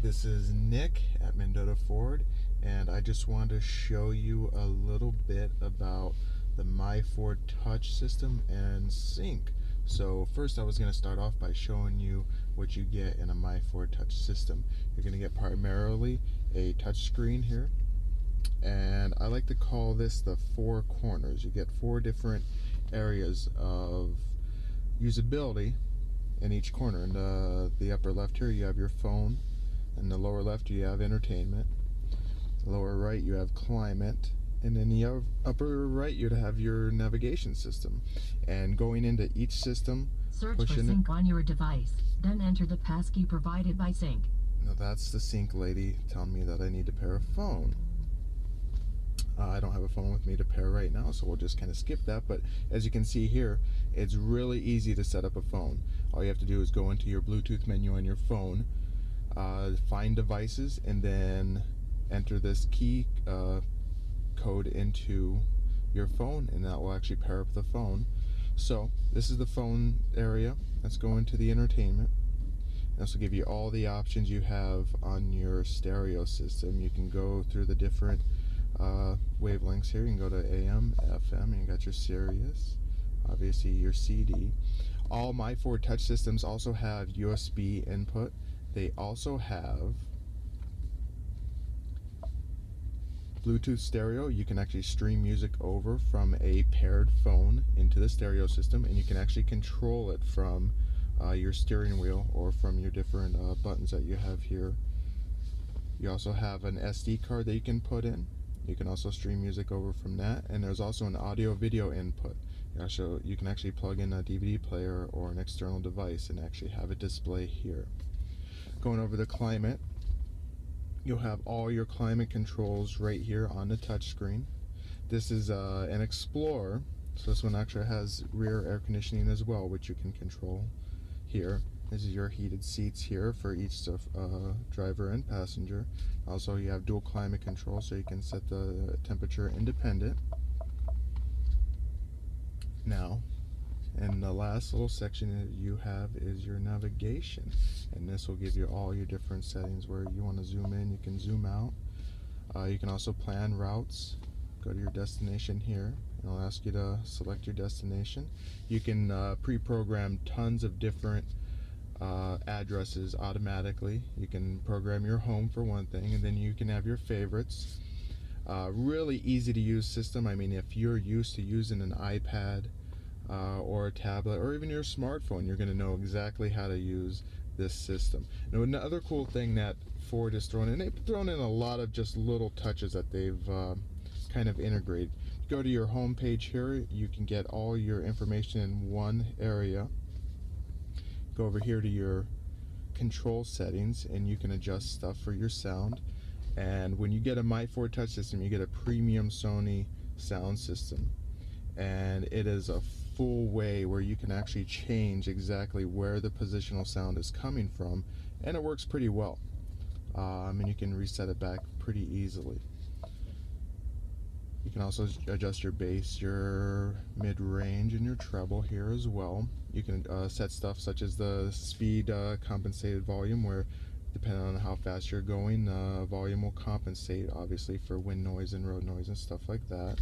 this is Nick at Mendota Ford, and I just wanted to show you a little bit about the MyFord Touch system and Sync. So first I was going to start off by showing you what you get in a MyFord Touch system. You're going to get primarily a touch screen here, and I like to call this the four corners. You get four different areas of usability in each corner. In the upper left here you have your phone, in the lower left you have entertainment, the lower right you have climate, and in the upper right you'd have your navigation system. And going into each system, search for Sync on your device, then enter the passkey provided by Sync. Now that's the Sync lady telling me that I need to pair a phone. I don't have a phone with me to pair right now, so we'll just kind of skip that. But as you can see here, it's really easy to set up a phone. All you have to do is go into your Bluetooth menu on your phone, find devices, and then enter this key code into your phone, and that will actually pair up the phone. So this is the phone area. Let's go into the entertainment. This will give you all the options you have on your stereo system. You can go through the different wavelengths here. You can go to AM, FM, and you got your Sirius, obviously your CD. All MyFord Touch systems also have USB input. They also have Bluetooth stereo. You can actually stream music over from a paired phone into the stereo system, and you can actually control it from your steering wheel or from your different buttons that you have here. You also have an SD card that you can put in. You can also stream music over from that, and there's also an audio video input. You can actually plug in a DVD player or an external device and actually have it display here. Going over the climate, you'll have all your climate controls right here on the touch screen. This is an Explorer, so this one actually has rear air conditioning as well, which you can control here. This is your heated seats here for each driver and passenger. Also, you have dual climate control, so you can set the temperature independent. Now, and the last little section that you have is your navigation, and this will give you all your different settings. Where you want to zoom in, you can zoom out. You can also plan routes. Go to your destination here, and it'll ask you to select your destination. You can pre-program tons of different addresses automatically. You can program your home for one thing, and then you can have your favorites. Really easy to use system. I mean, if you're used to using an iPad or a tablet or even your smartphone, you're going to know exactly how to use this system. Now, another cool thing that Ford has thrown in, they've thrown in a lot of just little touches that they've kind of integrated. Go to your home page here, you can get all your information in one area. Go over here to your control settings, and you can adjust stuff for your sound. And when you get a MyFord Touch system, you get a premium Sony sound system, and it is a full way where you can actually change exactly where the positional sound is coming from, and it works pretty well. And you can reset it back pretty easily. You can also adjust your bass, your mid-range, and your treble here as well. You can set stuff such as the speed compensated volume, where depending on how fast you're going, volume will compensate obviously for wind noise and road noise and stuff like that.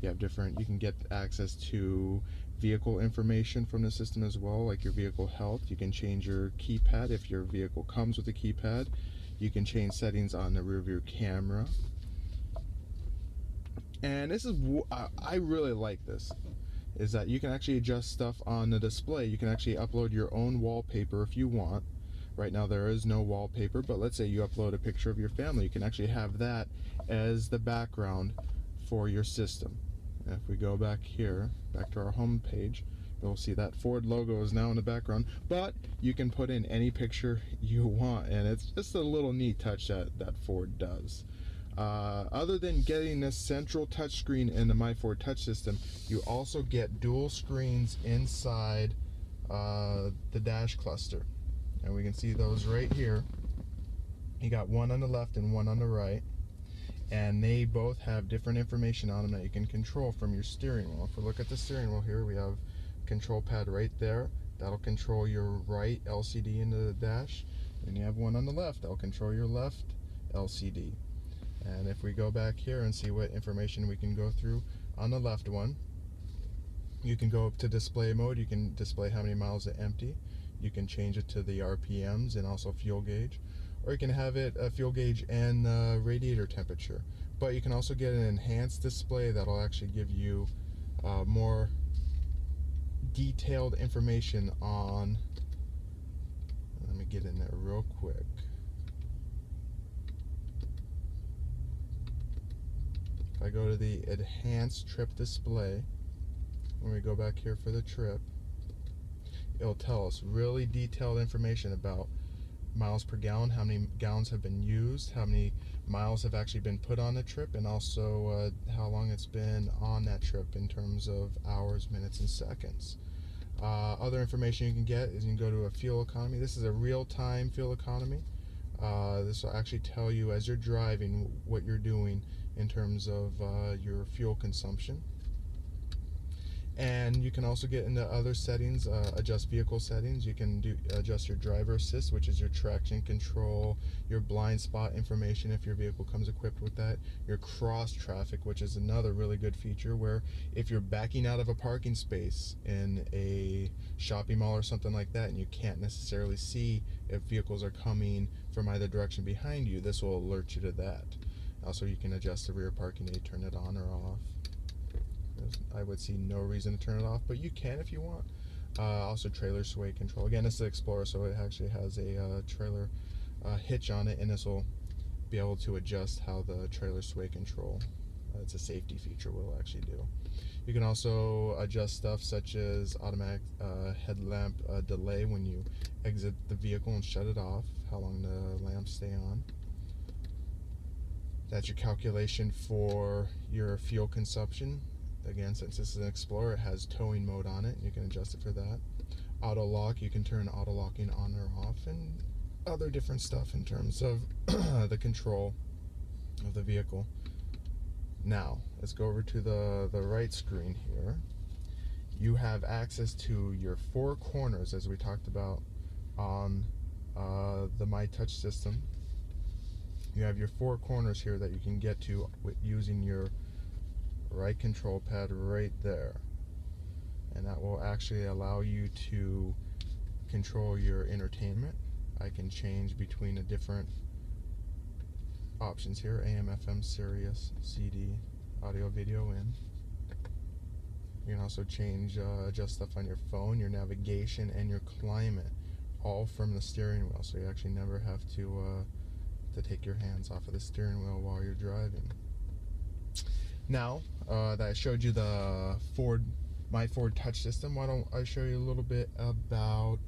You can get access to vehicle information from the system as well, like your vehicle health. You can change your keypad if your vehicle comes with a keypad. You can change settings on the rear view camera. And this is I really like this, is that you can actually adjust stuff on the display. You can actually upload your own wallpaper if you want. Right now there is no wallpaper, but let's say you upload a picture of your family, you can actually have that as the background for your system. And if we go back here, back to our home page, you'll see that Ford logo is now in the background, but you can put in any picture you want, and it's just a little neat touch that Ford does. Other than getting this central touchscreen in the MyFord Touch system, you also get dual screens inside the dash cluster, and we can see those right here. You got one on the left and one on the right, and they both have different information on them that you can control from your steering wheel. If we look at the steering wheel here, we have control pad right there. That'll control your right LCD into the dash. and you have one on the left. That'll control your left LCD. And if we go back here and see what information we can go through on the left one, you can go up to display mode. You can display how many miles it empty. You can change it to the RPMs and also fuel gauge, or you can have it fuel gauge and radiator temperature. But you can also get an enhanced display that'll actually give you more detailed information on, let me get in there real quick. If I go to the enhanced trip display, when we go back here for the trip, it'll tell us really detailed information about miles per gallon, how many gallons have been used, how many miles have actually been put on the trip, and also how long it's been on that trip in terms of hours, minutes, and seconds. Other information you can get is you can go to a fuel economy. This is a real-time fuel economy. This will actually tell you as you're driving what you're doing in terms of your fuel consumption. And you can also get into other settings, adjust vehicle settings. You can adjust your driver assist, which is your traction control, your blind spot information if your vehicle comes equipped with that, your cross traffic, which is another really good feature where if you're backing out of a parking space in a shopping mall or something like that and you can't necessarily see if vehicles are coming from either direction behind you, this will alert you to that. Also, you can adjust the rear parking aid, turn it on or off. I would see no reason to turn it off, but you can if you want. Also, trailer sway control. Again, this is the Explorer, so it actually has a trailer hitch on it, and this will be able to adjust how the trailer sway control. It's a safety feature what it'll actually do. You can also adjust stuff such as automatic headlamp delay when you exit the vehicle and shut it off, how long the lamps stay on. That's your calculation for your fuel consumption. Again, since this is an Explorer, it has towing mode on it. You can adjust it for that. Auto lock, you can turn auto locking on or off, and other different stuff in terms of the control of the vehicle. Now, let's go over to the right screen here. You have access to your 4 corners, as we talked about on the MyTouch system. You have your 4 corners here that you can get to using your right control pad right there, and that will actually allow you to control your entertainment. I can change between the different options here: AM, FM, Sirius, CD, audio, video in. You can also change, adjust stuff on your phone, your navigation, and your climate, all from the steering wheel. So you actually never have to take your hands off of the steering wheel while you're driving. Now that I showed you the MyFord Touch system, why don't I show you a little bit about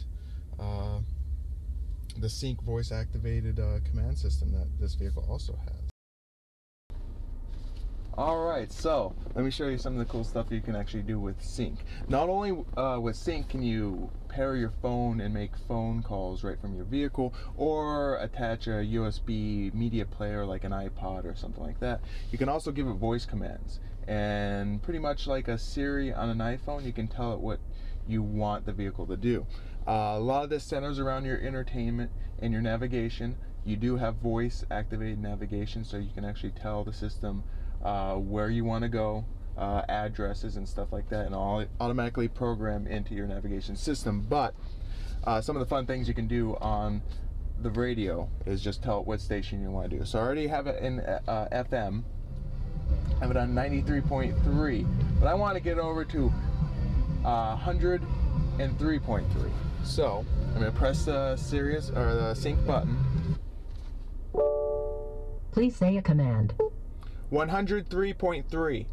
the Sync voice activated command system that this vehicle also has. Alright, so let me show you some of the cool stuff you can actually do with Sync. Not only with Sync can you pair your phone and make phone calls right from your vehicle, or attach a USB media player like an iPod or something like that. You can also give it voice commands, and pretty much like a Siri on an iPhone, you can tell it what you want the vehicle to do. A lot of this centers around your entertainment and your navigation. You do have voice activated navigation, so you can actually tell the system where you want to go, addresses and stuff like that, and all automatically program into your navigation system. But some of the fun things you can do on the radio is just tell it what station you want to do. So I already have it in FM. I have it on 93.3, but I want to get over to 103.3. So I'm going to press the Sirius or the Sync button. Please say a command. 103.3.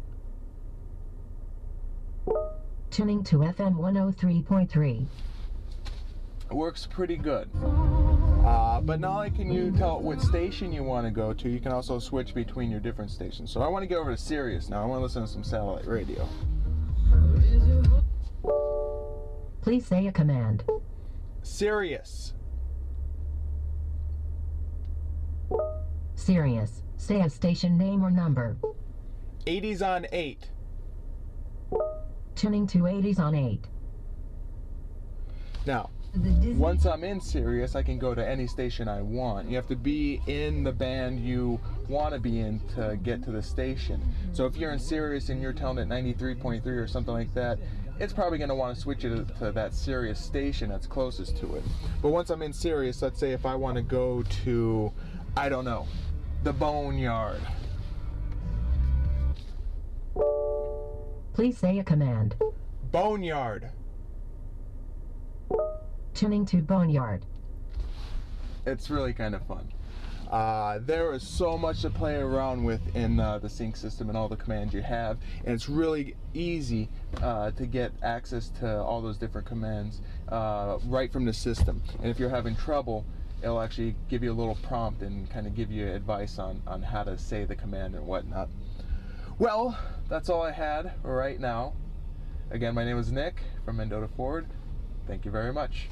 Tuning to FM 103.3. It works pretty good. But not only can you tell it what station you want to go to, you can also switch between your different stations. So I want to get over to Sirius now. I want to listen to some satellite radio. Please say a command. Sirius. Sirius. Say a station name or number. 80s on 8. Tuning to 80s on 8. Now, Once I'm in Sirius, I can go to any station I want. You have to be in the band you want to be in to get to the station. So if you're in Sirius and you're telling it 93.3 or something like that, it's probably going to want to switch it to that Sirius station that's closest to it. But once I'm in Sirius, let's say if I want to go to, I don't know, the Boneyard. Please say a command. Boneyard. Tuning to Boneyard. It's really kind of fun. There is so much to play around with in the sync system and all the commands you have, and it's really easy to get access to all those different commands right from the system. And if you're having trouble, it'll actually give you a little prompt and kind of give you advice on how to say the command and whatnot. Well, that's all I had right now. Again, my name is Nick from Mendota Ford. Thank you very much.